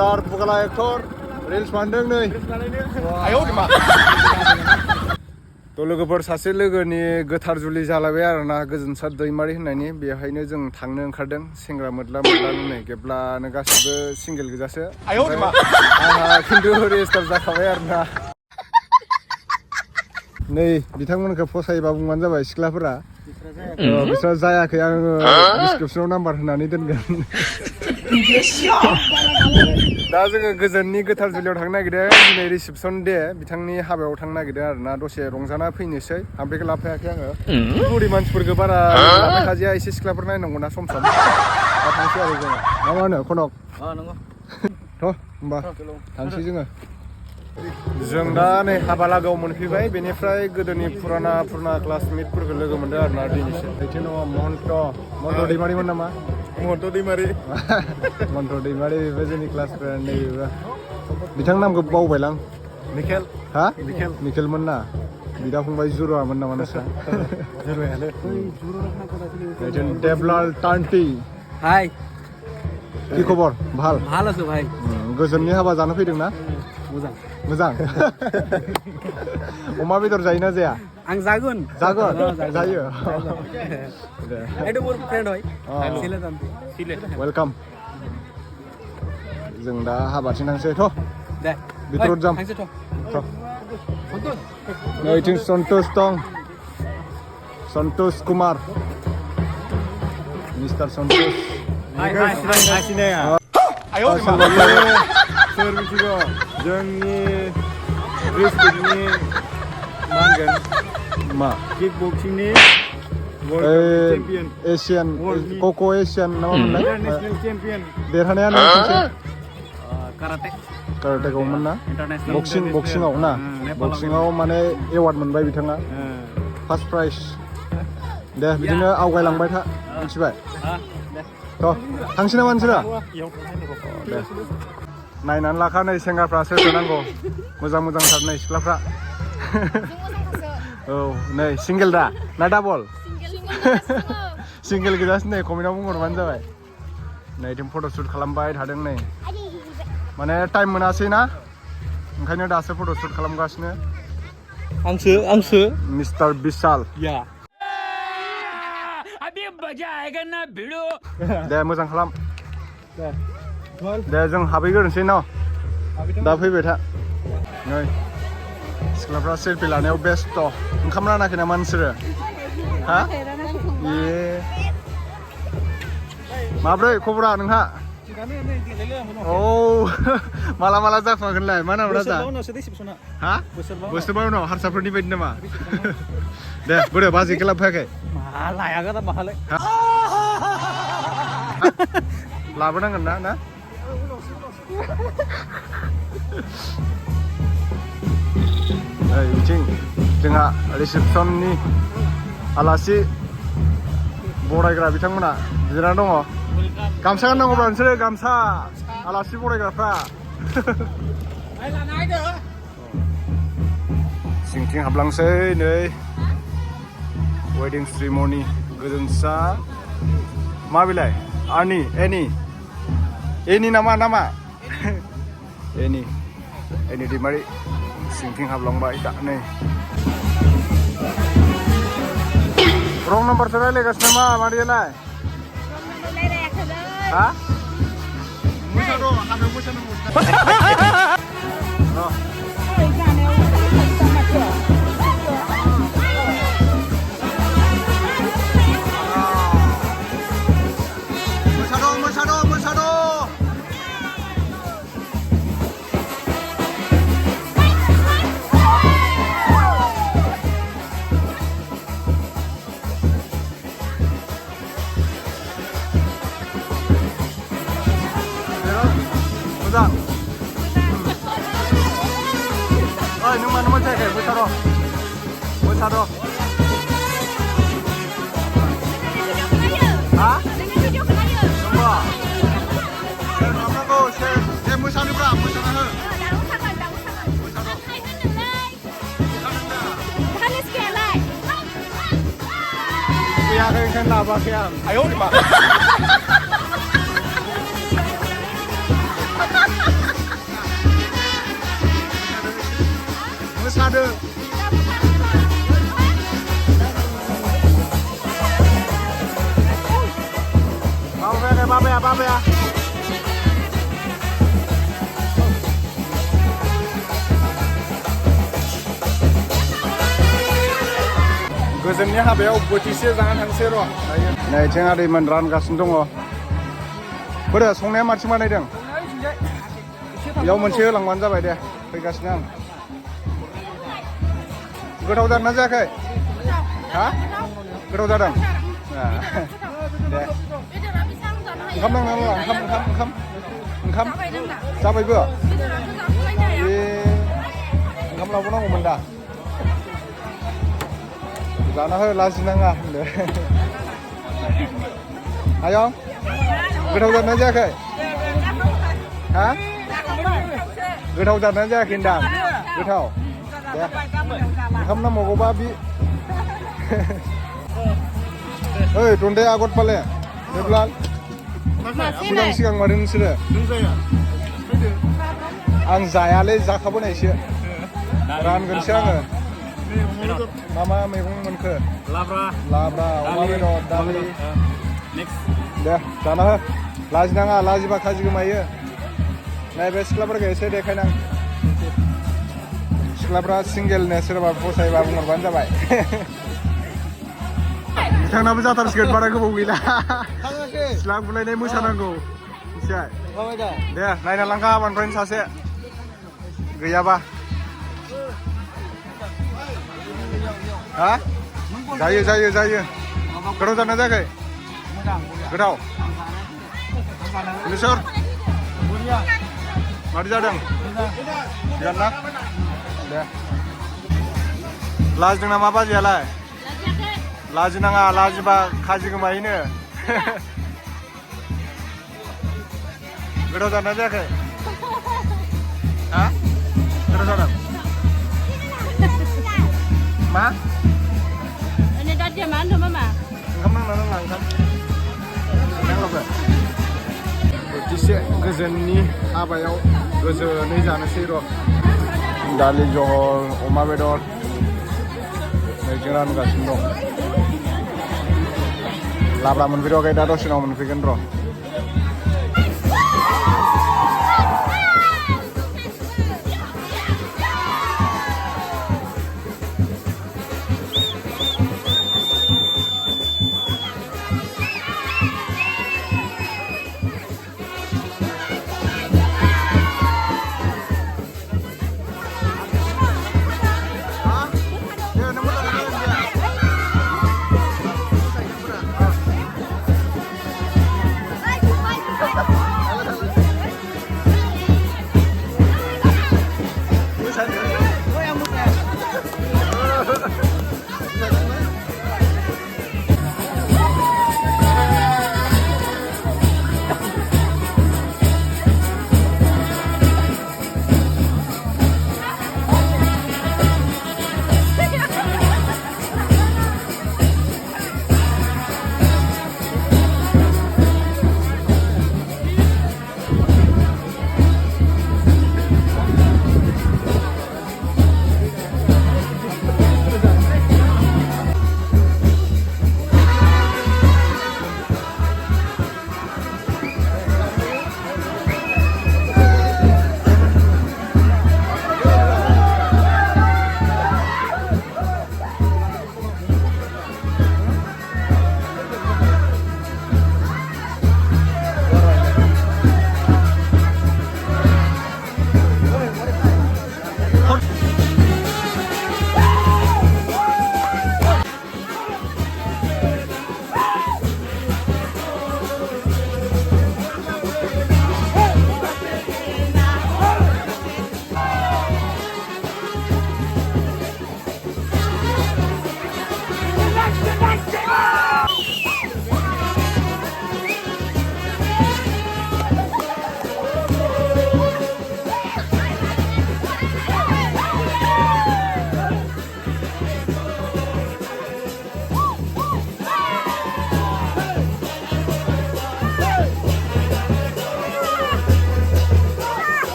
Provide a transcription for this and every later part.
Star Pukala Ektor Reels mandeng nih. Ayo मा थ' लोगोफोर सासे लोगोनि गोथार जुलि जालायबाय आरोना गोजोनसार दैमारि होननायनि बेवहायनो जों थांनो ओंखारदों सेंग्रा मोदला नै गेब्लानो गासिबो सिंगेल गोजासो आंहा खिन्थु रेजिस्टार जाखाबाय आरोना नै बिथांमोनखौ फसायोबा बुंबानो जाबाय सिख्लाफोरा बिसोर जायाखै आङो डिसक्रिपसनाव नाम्बार होनानै दोनगोन दा जोङो गोजोननि गोथार जुलियाव थांनो नागिरदों दिनै रिसेपसन डे बिथांनि हाबायाव थांनो नागिरदों आरोना दसे रंजाना फैनोसै हामफेखौ लाफायाखै आङो बुरि मानसिफोरखौ बारा लाफायखाजाया एसे सिख्लाफोर नायनांगौना सम दा थांसै आरो जोङो मा होनो खनक नंगौ थ' होमबा थांसै जोङो जों दा नै हाबा लागोआव मोनफैबाय बेनिफ्राय गोदोनि पुराना क्लासमेटफोरखौ लोगो मोनदों आरोना दिनैसो बिथिं दङ महन्त दैमारिमोन नामा महन्त दैमारि महन्त दैमारि बेबो जोंनि क्लास फ्रेन्ड नैबेबो बिथांनि नामखौ बावबायलां निखेल हा निखेलमोन ना बिदा फंबाय जुरुआमोन नामा नोंस्रा जुरुयानो देबलाल टान्टि हाय কি খবর ভাল ভাল আছো ভাই गोजोननि हाबा जानो फैदों ना मोजां अमा बेदर जायोना जाया आं जागोन जायो एडो मोर फ्रेन्ड হয় सिले वेलकाम जों दा हाबाथिं थांसै थ' दे बिथोराव जाम नैथिं सन्तोष दं सन्तोष कुमार मिस्टार सन्तोष सिनाया सोर मिथिगौ जोंनि डिस्ट्रिक्टनि मा होनगोन मा किक बक्सिंनि एसियान कक' एसियान नामा मोनलाय नेसनेल चेम्पियन देरहानाया काराटेखौमोन ना बक्सिंआव ना बक्सिंआव माने एवार्ड मोनबाय बिथाङा फार्स्ट प्राइज दे बिदिनो आवगायलांबाय था मिथिबाय थ' थांसै नामा नोंसोरा दे नायनानै लाखा नै सेंग्राफ्रा सोरखौ नांगौ मोजांथार नै सिख्लाफ्रा औ नै सिंगेल दा ना डाबल सिंगेल गोजासो नै कमेन्टआव बुंहरबानो जाबाय नै जों फट'शुट खालामबाय थादों नै माने टाइम मोनासै ना ओंखायनो दासो फट'शुट खालामगासिनो आंसो मिस्टार बिशाल दे मोजां खालाम दे जों हाबहैग्रोनोसै न' दा फैबाय था नै सिख्लाफ्रा सेलफि लानायाव बेस्थ' ओंखाम रानाखै नामा नोंसोरो हा माब्रै खबरा नोंहा औ माला जाफागोनलाय मा नाम राजा हा बोसोरबा उनाव हारसाफोरनि बायदि नामा दे बोरो बाजैखौ लाबोफायाखै लाबोनांगोन ना बिथिं जोंहा रिसेपसननि आलासि बरायग्रा बिथांमोना जिरायना दङ गामसा गाननांगौब्ला नोंसोरो गामसा आलासि बरायग्राफ्रा सिंथिं हाबलांसै नै वेडिं सेरेमनि गोजोनसा मा बिलाय आर्नि एनि नामा एनि दैमारि सिंथिं हाबलांबाय दा नै रं नाम्बारसो रायलायगासिनो नामा मादैयालाय हा हाबायाव मोसानांगौ मोजां ओइ नों मानो मोसायाखै मोसाद' हा नंगौ सेर खालामनांगौ दे मोसानोब्रा मोसाना हो फैयाखै ओंखायनो लाबोआखै आं आयौ मा मोसादो Apa ya? Goजोननि हाबायाव बोथिसे जाना थांसै र'। नै जों आदैमोन रानगासिनो दङ। बोरो संनाया मानसि बानायदों? बेयाव मोनसे होलांबानो जाबाय दे। फैगासिनो आं। गोथाव जादोंना जायाखै? हा? गोथाव जादों? दे। ओंखाम नांना नाङा? ओंखाम? जाबायबो? ओंखाम लाबोनांगौमोन दा। जाना हो लाजिनाङा होनदो। आयं गोथाव जादोंना जायाखै? हा? गोथाव जादोंना जायाखै होनदां? गोथाव? दे ओंखाम नांबावगौबा बि ओइ दन्दै आगत फाले देब्लाल सिगां सिगां मादों नोंसोरो? आं जायालै जाखाबोनायसो रानगोनसो आङो मा मैगं मोनखो? लाब्रा अमा बेदर दालि दे जाना हो लाजिनाङा लाजिबा खाजि गोमायो नैबे सिख्लाफोरखौ एसे देखायनां सिख्लाफ्रा सिंगेलनो सोरबा फसायबा बुंहरबानो जाबाय बिथांनाबो जाथारसिगोन बारा गोबाव गैला सिख्ला बुलायनाय मोसानांगौ मिथिबाय दे नायना लांखा हाबानिफ्रायनो सासे गैयाबा हा जायो गोथाव जादोंना जायाखै गोथाव सोर मादि जादों थिगानो ना दे लाजिदों नामा बाजैयालाय लाजिनाङा लाजिबा खाजि गोमायोनो गोथाव जादोंना जायाखै हा गोथाव जादों मा ini tadi mana mama ओंखाम नांना नाङा ओंखाम नांलाबो बोथिसे गोजोननि हाबायाव गोजोनै जानोसै र' दालि जहल अमा बेदर नैजों रानगासिनो दं लाब्रा मोनफैथ'वाखै दा दसेनाव मोनफैगोन र'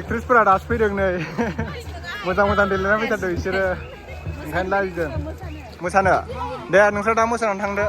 एक्ट्रिसफोरा दासो फैदों नै मोजां मोजां देलायना फैथारदों बिसोरो ओंखायनो लाजिदों मोसानो दे नोंस्रा दा मोसानानै थांदो